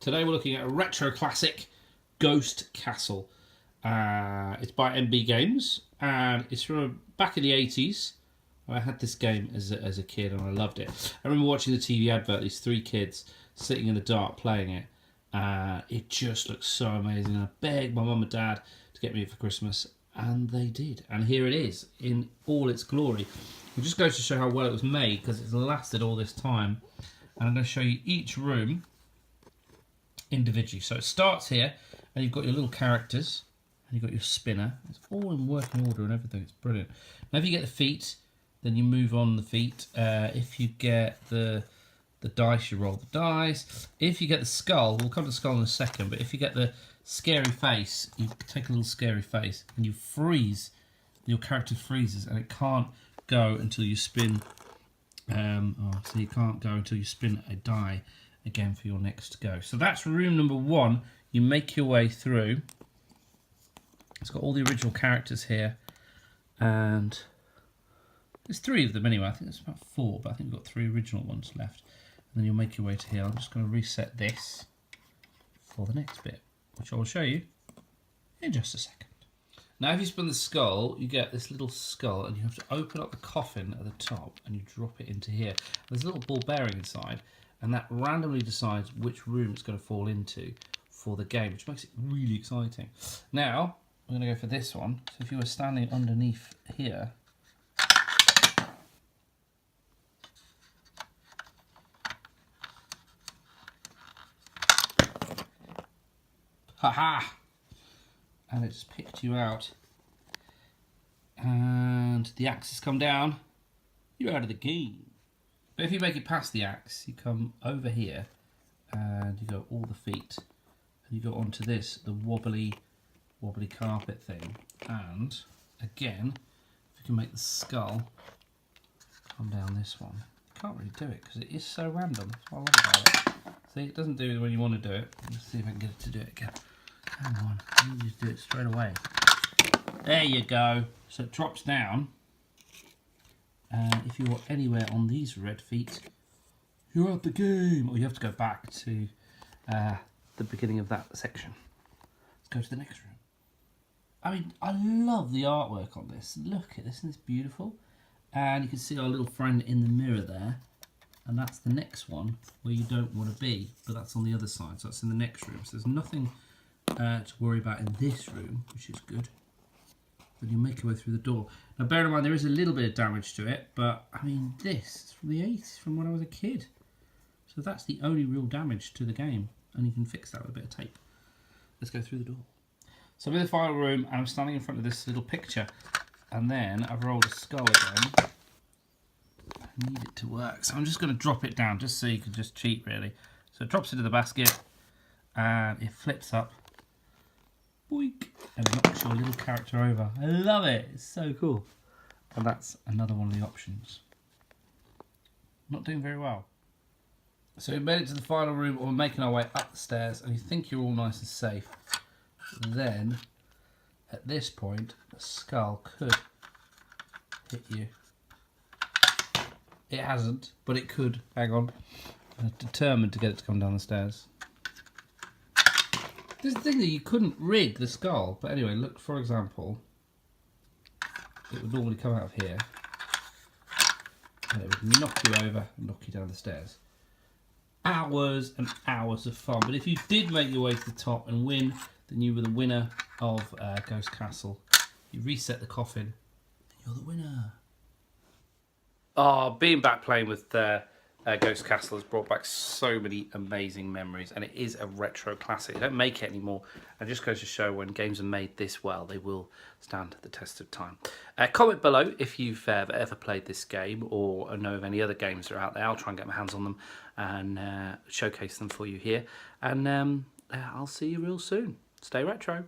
Today we're looking at a retro classic, Ghost Castle. It's by MB Games and it's from back in the 80s. I had this game as a kid and I loved it. I remember watching the TV advert, these three kids sitting in the dark playing it. It just looks so amazing. I begged my mum and dad to get me it for Christmas and they did. And here it is in all its glory. It just goes to show how well it was made because it's lasted all this time. And I'm going to show you each room individually. So it starts here and you've got your little characters and you've got your spinner. It's all in working order and everything. It's brilliant. Now if you get the feet, then you move on the feet. If you get the dice, you roll the dice. If you get the skull, we'll come to the skull in a second, but if you get the scary face, you take a little scary face and you freeze. Your character freezes and it can't go until you spin. So you can't go until you spin a die again for your next go. So that's room number one. You make your way through. It's got all the original characters here, and there's three of them anyway. I think there's about four, but I think we've got three original ones left. And then you'll make your way to here. I'm just going to reset this for the next bit, which I will show you in just a second. Now if you spin the skull, you get this little skull and you have to open up the coffin at the top and you drop it into here. There's a little ball bearing inside and that randomly decides which room it's going to fall into for the game, which makes it really exciting. Now, I'm going to go for this one. So if you were standing underneath here, ha-ha! And it's picked you out. And the axe has come down. You're out of the game. But if you make it past the axe, you come over here and you go all the feet. And you go onto this, the wobbly carpet thing. And again, if you can make the skull come down this one. You can't really do it because it is so random. That's what I love about it. See, it doesn't do it when you want to do it. Let's see if I can get it to do it again. Come on, you just do it straight away. There you go. So it drops down. And if you're anywhere on these red feet, you're out the game. Or you have to go back to the beginning of that section. Let's go to the next room. I mean, I love the artwork on this. Look at this, isn't this beautiful? And you can see our little friend in the mirror there. And that's the next one where you don't want to be, but that's on the other side. So that's in the next room. So there's nothing to worry about in this room, which is good. Then you make your way through the door. Now bear in mind there is a little bit of damage to it, but I mean this is from the 80s, from when I was a kid. So that's the only real damage to the game, and you can fix that with a bit of tape. Let's go through the door. So I'm in the final room and I'm standing in front of this little picture, and then I've rolled a skull again. I need it to work, so I'm just going to drop it down just so you can just cheat really. So it drops into the basket and it flips up. Boink, and knocks your little character over. I love it, it's so cool. And that's another one of the options. Not doing very well. So we made it to the final room, or we're making our way up the stairs, and you think you're all nice and safe. Then, at this point, the skull could hit you. It hasn't, but it could. Hang on. I'm determined to get it to come down the stairs. There's the thing that you couldn't rig the skull, but anyway, look, for example, it would normally come out of here, and it would knock you over and knock you down the stairs. Hours and hours of fun, but if you did make your way to the top and win, then you were the winner of Ghost Castle. You reset the coffin, and you're the winner. Being back playing with Ghost Castle has brought back so many amazing memories, and it is a retro classic. They don't make it anymore, and just goes to show when games are made this well, they will stand the test of time. Comment below if you've ever played this game or know of any other games that are out there. I'll try and get my hands on them and showcase them for you here, and I'll see you real soon. Stay retro.